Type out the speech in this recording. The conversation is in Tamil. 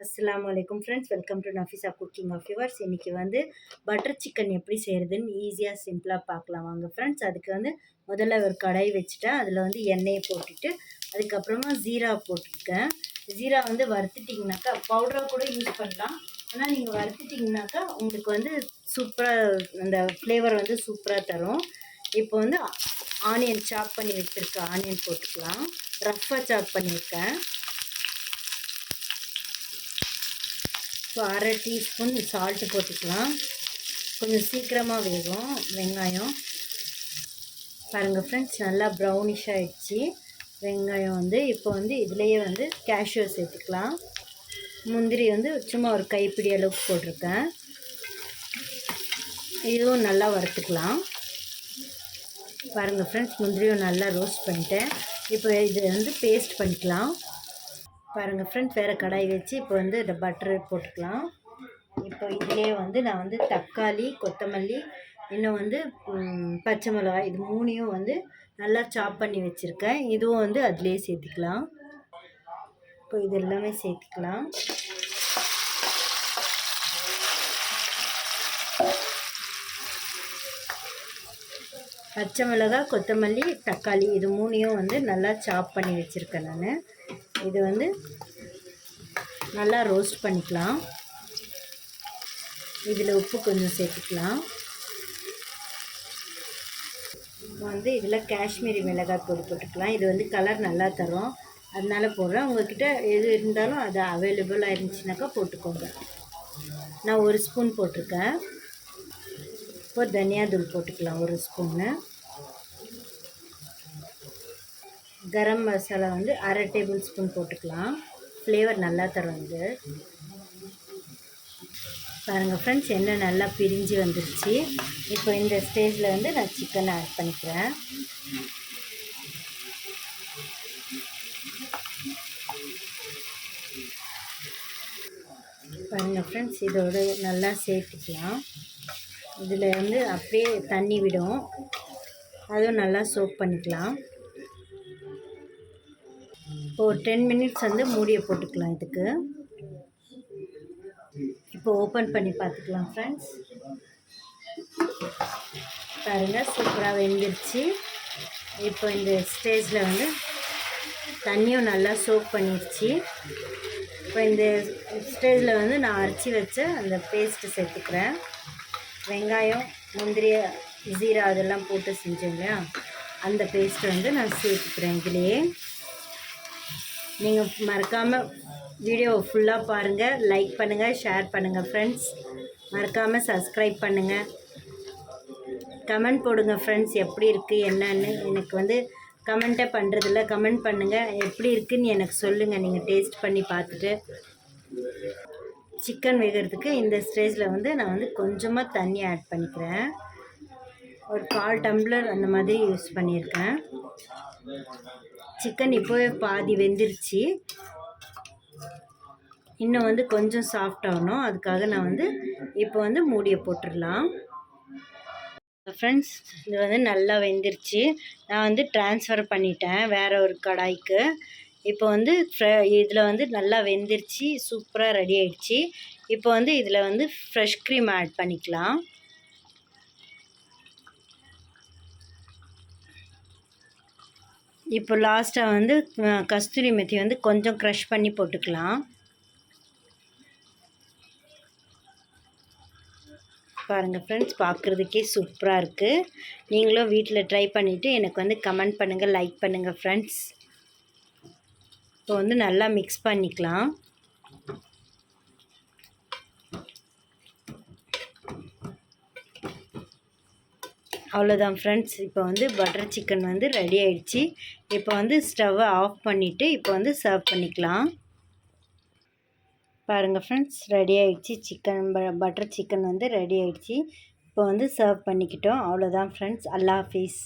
அஸ்ஸலாமு அலைக்கும் friends, welcome to Nafeesa cooking of yours. இன்றைக்கி வந்து பட்டர் சிக்கன் எப்படி செய்கிறதுன்னு ஈஸியாக சிம்பிளாக பார்க்கலாம் வாங்க ஃப்ரெண்ட்ஸ். அதுக்கு வந்து முதல்ல ஒரு கடாய் வச்சுட்டேன். அதில் வந்து எண்ணெயை போட்டுட்டு அதுக்கப்புறமா ஜீரா போட்டிருக்கேன். ஜீரா வந்து வறுத்துட்டிங்கனாக்கா பவுடராக கூட யூஸ் பண்ணலாம். ஆனால் நீங்கள் வறுத்துட்டிங்கனாக்கா உங்களுக்கு வந்து சூப்பராக அந்த ஃப்ளேவர் வந்து சூப்பராக தரும். இப்போ வந்து ஆனியன் சாப் பண்ணி வச்சுருக்கேன். ஆனியன் போட்டுக்கலாம். ரஃப்பாக சாப் பண்ணியிருக்கேன். இப்போ அரை டீஸ்பூன் சால்ட்டு போட்டுக்கலாம். கொஞ்சம் சீக்கிரமாக வேகும் வெங்காயம். பாருங்கள் ஃப்ரெண்ட்ஸ், நல்லா ப்ரௌனிஷ் ஆகிடுச்சு வெங்காயம் வந்து. இப்போ வந்து இதுலேயே வந்து கேஷ்யூ சேர்த்துக்கலாம். முந்திரி வந்து சும்மா ஒரு கைப்பிடி அளவுக்கு போட்டிருக்கேன். இதுவும் நல்லா வறுத்துக்கலாம். பாருங்கள் ஃப்ரெண்ட்ஸ், முந்திரியும் நல்லா ரோஸ்ட் பண்ணிட்டேன். இப்போ இது வந்து பேஸ்ட் பண்ணிக்கலாம். பாருங்கள் ஃப்ரெண்ட்ஸ், வேறு கடாய் வச்சு இப்போ வந்து இந்த பட்டர் போட்டுக்கலாம். இப்போ இதிலே வந்து நான் வந்து தக்காளி, கொத்தமல்லி, இன்னும் வந்து பச்சை மிளகாய், இது மூணையும் வந்து நல்லா சாப் பண்ணி வச்சுருக்கேன். இதுவும் வந்து அதிலே சேர்த்துக்கலாம். இப்போ இது எல்லாமே சேர்த்துக்கலாம். பச்சை மிளகாய், கொத்தமல்லி, தக்காளி, இது மூணையும் வந்து நல்லா சாப் பண்ணி வச்சுருக்கேன் நான். இது வந்து நல்லா ரோஸ்ட் பண்ணிக்கலாம். இதில் உப்பு கொஞ்சம் சேர்த்துக்கலாம். வந்து இதில் காஷ்மீரி மிளகாய் பொடி போட்டுக்கலாம். இது வந்து கலர் நல்லா தரும், அதனால போடுறேன். உங்கள்கிட்ட எது இருந்தாலும் அது அவைலபிளாக இருந்துச்சுனாக்கா போட்டுக்கோங்க. நான் ஒரு ஸ்பூன் போட்டிருக்கேன். இப்போ தனியாத்தூள் போட்டுக்கலாம் ஒரு ஸ்பூன்னு. கரம் மசாலா வந்து அரை டேபிள் ஸ்பூன் போட்டுக்கலாம். ஃப்ளேவர் நல்லா தரும் இது. பாருங்கள் ஃப்ரெண்ட்ஸ், எண்ணெய் நல்லா பிரிஞ்சு வந்துருச்சு. இப்போ இந்த ஸ்டேஜில் வந்து நான் சிக்கனை ஆட் பண்ணிக்கிறேன். பாருங்கள் ஃப்ரெண்ட்ஸ், இதோடு நல்லா சேர்த்துக்கலாம். இதில் வந்து அப்படியே தண்ணி விடும், அதுவும் நல்லா சோக் பண்ணிக்கலாம். இப்போ ஒரு 10 மினிட்ஸ் வந்து மூடியை போட்டுக்கலாம் இதுக்கு. இப்போ ஓப்பன் பண்ணி பார்த்துக்கலாம் ஃப்ரெண்ட்ஸ். பாருங்கள், சூப்பராக வெந்துருச்சு. இப்போ இந்த ஸ்டேஜில் வந்து தண்ணியும் நல்லா சோக் பண்ணிடுச்சு. இப்போ இந்த ஸ்டேஜில் வந்து நான் அரைச்சி வச்ச அந்த பேஸ்ட்டு சேர்த்துக்கிறேன். வெங்காயம், முந்திரி, ஜீரா அதெல்லாம் போட்டு செஞ்சேங்க, அந்த பேஸ்ட்டை வந்து நான் சேர்த்துக்கிறேன் இதுலேயே. நீங்கள் மறக்காமல் வீடியோவை ஃபுல்லாக பாருங்கள், லைக் பண்ணுங்கள், ஷேர் பண்ணுங்கள் ஃப்ரெண்ட்ஸ். மறக்காமல் சப்ஸ்கிரைப் பண்ணுங்கள், கமெண்ட் போடுங்க ஃப்ரெண்ட்ஸ். எப்படி இருக்குது என்னன்னு எனக்கு வந்து கமெண்ட்டே பண்ணுறதில்ல. கமெண்ட் பண்ணுங்கள், எப்படி இருக்குதுன்னு எனக்கு சொல்லுங்கள் நீங்கள் டேஸ்ட் பண்ணி பார்த்துட்டு. சிக்கன் வேகிறதுக்கு இந்த ஸ்டேஜில் வந்து நான் வந்து கொஞ்சமாக தண்ணி ஆட் பண்ணிக்கிறேன். ஒரு 1/4 டம்ளர் அந்த மாதிரி யூஸ் பண்ணியிருக்கேன். சிக்கன் இப்போவே பாதி வெந்துருச்சு. இன்னும் வந்து கொஞ்சம் சாஃப்ட் ஆகணும், அதுக்காக நான் வந்து இப்போ வந்து மூடியை போட்டுடலாம். ஃப்ரெண்ட்ஸ், இது வந்து நல்லா வெந்துருச்சு. நான் வந்து ட்ரான்ஸ்ஃபர் பண்ணிட்டேன் வேறு ஒரு கடாய்க்கு. இப்போ வந்து இதில் வந்து நல்லா வெந்துருச்சு, சூப்பராக ரெடி ஆகிடுச்சு. இப்போ வந்து இதில் வந்து ஃப்ரெஷ் க்ரீம் ஆட் பண்ணிக்கலாம். இப்போ லாஸ்ட்டாக வந்து கஸ்தூரி மெத்தி வந்து கொஞ்சம் க்ரஷ் பண்ணி போட்டுக்கலாம். பாருங்கள் ஃப்ரெண்ட்ஸ், பார்க்குறதுக்கே சூப்பராக இருக்குது. நீங்களும் வீட்டில் ட்ரை பண்ணிவிட்டு எனக்கு வந்து கமெண்ட் பண்ணுங்கள், லைக் பண்ணுங்கள் ஃப்ரெண்ட்ஸ். இப்போ வந்து நல்லா மிக்ஸ் பண்ணிக்கலாம். அவ்வளோதான் ஃப்ரெண்ட்ஸ், இப்போ வந்து பட்டர் சிக்கன் வந்து ரெடி ஆகிடுச்சு. இப்போ வந்து ஸ்டவ்வை ஆஃப் பண்ணிவிட்டு இப்போ வந்து சர்வ் பண்ணிக்கலாம். பாருங்கள் ஃப்ரெண்ட்ஸ், ரெடி ஆகிடுச்சு. பட்டர் சிக்கன் வந்து ரெடி ஆகிடுச்சு. இப்போ வந்து சர்வ் பண்ணிக்கிட்டோம். அவ்வளோதான் ஃப்ரெண்ட்ஸ். அல்லாஹ் ஹாஃபிஸ்.